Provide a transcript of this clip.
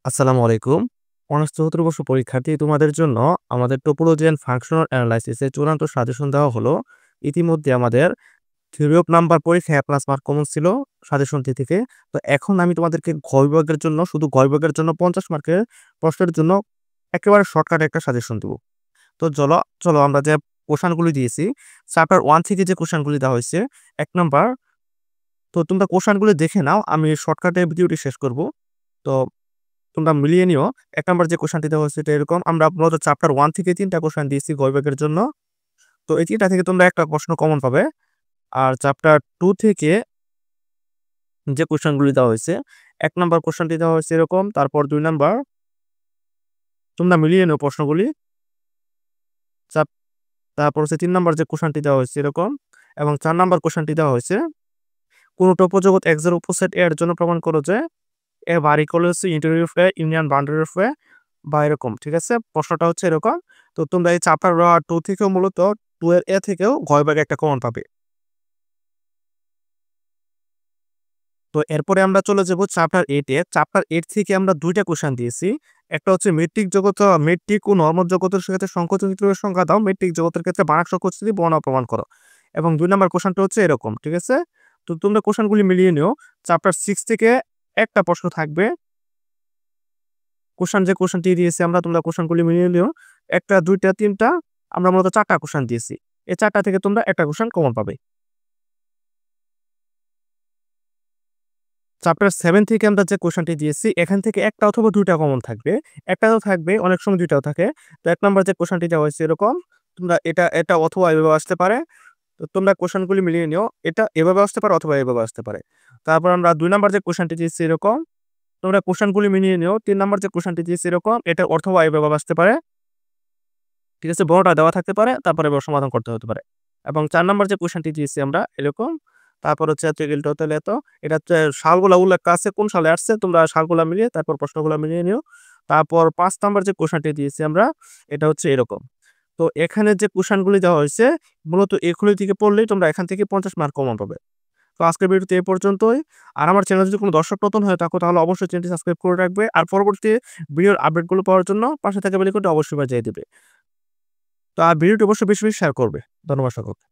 আসসালামু আলাইকুম। অনার্স চতুর্থ বর্ষ পরীক্ষার্থী তোমাদের জন্য আমাদের টোপোলজি অ্যান্ড ফাংশনাল অ্যানালাইসিস এর চূড়ান্ত সাজেশন দেওয়া হলো। ইতিমধ্যে আমাদের থিওরি অফ নাম্বার পরীক্ষায় A+ মার্ক কমন ছিল সাজেশনটি থেকে। তো এখন আমি তোমাদেরকে ঘ বিভাগের জন্য শুধু ঘ বিভাগের জন্য ৫০ মার্কের প্রশ্নের জন্য একেবারে শর্টকাট একটা সাজেশন দিব। তো চলো আমরা যে কোশ্চেনগুলি দিয়েছি, চ্যাপ্টার 1 থেকে যে কোশ্চেনগুলি দেওয়া হয়েছে, ১ নাম্বার। তো তোমরা কোশ্চেনগুলি দেখে নাও, আমি শর্টকাটে ভিডিওটি শেষ করব। তো তোমরা মিলিয়ে নিও। ১ নাম্বার যে কোশ্চেনটি দেওয়া হয়েছে এটা এরকম। আমরা মূলত চ্যাপ্টার 1 থেকে ৩ টা কোশ্চেন দিয়েছি গ বিভাগের জন্য। তো এই ৩ টা থেকে তোমরা একটা প্রশ্ন কমন পাবে। আর চ্যাপ্টার 2 থেকে যে কোশ্চেনগুলি দেওয়া হয়েছে, ১ নাম্বার কোশ্চেনটি দেওয়া হয়েছে এরকম, তারপর ২ নাম্বার। তোমরা মিলিয়ে নিও প্রশ্নগুলি। চাপ তারপর হচ্ছে ৩ নাম্বার যে কোশ্চেনটি দেওয়া হয়েছে এরকম, এবং ৪ নাম্বার কোশ্চেনটি দেওয়া হয়েছে, কোন টপোজগৎ X এর উপসেট A এর জন্য প্রমাণ করো যে A বার ইকুয়াল হচ্ছে integral of A union boundary of A, বা এরকম। ঠিক আছে? প্রশ্নটা হচ্ছে এরকম। তো তোমরা এই চ্যাপ্টার 2 থেকেও মূলত 2 এর A থেকেও ঘ বিভাগে একটা কমন পাবে। তো এরপরে আমরা চলে যাব চ্যাপ্টার 8 এ। চ্যাপ্টার 8 থেকে আমরা ২ টা কোশ্চেন দিয়েছি। একটা হচ্ছে মেট্রিক ও নরমাল জগতের সাথে সংকোচন চিত্রের সংজ্ঞা দাও। মেট্রিক জগতের ক্ষেত্রে বানাক সংকোচনী বর্ণনা প্রমাণ করো। এবং ২ নাম্বার কোশ্চেনটা হচ্ছে এরকম। ঠিক আছে? তো তোমরা কোশ্চেনগুলি মিলিয়ে নিও। চ্যাপ্টার 6 থেকে একটা প্রশ্ন থাকবে। যে কোশ্চেনটি দিয়েছি আমরা, তোমরা কোশ্চেনগুলি মিলিয়ে নিও। ১ টা, ২ টা, ৩ টা, আমরা মূলত ৪ টা কোশ্চেন দিয়েছি। এই ৪ টা থেকে তোমরা একটা কোশ্চেন কমন পাবে। চ্যাপ্টার 7 থেকে আমরা যে কোশ্চেনটি দিয়েছি, এখান থেকে ১ টা অথবা ২ টা কমন থাকবে। একটাও থাকবে, অনেক সময় ২ টাও থাকে। তো ১ নাম্বার যে কোশ্চেনটি দেওয়া হয়েছে এরকম, তোমরা এটা অথবা এভাবে আসতে পারে। তো তোমরা কোশ্চেনগুলি মিলিয়ে নিও। এটা এভাবে আসতে পারে অথবা এভাবে আসতে পারে। তারপর আমরা ২ নাম্বার যে কোশ্চেনটি দিয়েছি এরকম, তোমরা কোশ্চেনগুলি মিলিয়ে নিও। ৩ নাম্বার যে কোশ্চেনটি দিয়েছি এরকম, এটা অথবা এভাবে আসতে পারে। ঠিক আছে? বড়টা দেওয়া থাকতে পারে, তারপরে এবার সমাধান করতে হতে পারে। এবং ৪ নাম্বার যে কোশ্চেনটি দিয়েছি আমরা এরকম। তারপর হচ্ছে ত্রিগিলটা হতে এত। এটা হচ্ছে সালগুলা উল্লেখ আছে, কোন সালে আসছে তোমরা সালগুলা মিলিয়ে তারপর প্রশ্নগুলা মিলিয়ে নিও। তারপর ৫ নাম্বার যে কোশ্চেনটি দিয়েছি আমরা, এটা হচ্ছে এরকম। তো এখানে যে কোশ্চেনগুলি দেওয়া হয়েছে, মূলত এগুলি থেকে পড়লেই তোমরা এখান থেকে ৫০ মার্ক কমন পাবে। তো আজকের ভিডিওতে এ পর্যন্তই। আর আমার চ্যানেলে যদি কোনো দর্শক নতুন হয়ে থাকো তাহলে অবশ্যই চ্যানেলটি সাবস্ক্রাইব করে রাখবে। আর পরবর্তী ভিডিওর আপডেটগুলো পাওয়ার জন্য পাশে থাকা বেল আইকনটি অবশ্যই বাজিয়ে দিবে। তো ভিডিওটি অবশ্যই বেশি শেয়ার করবে। ধন্যবাদ সকলকে।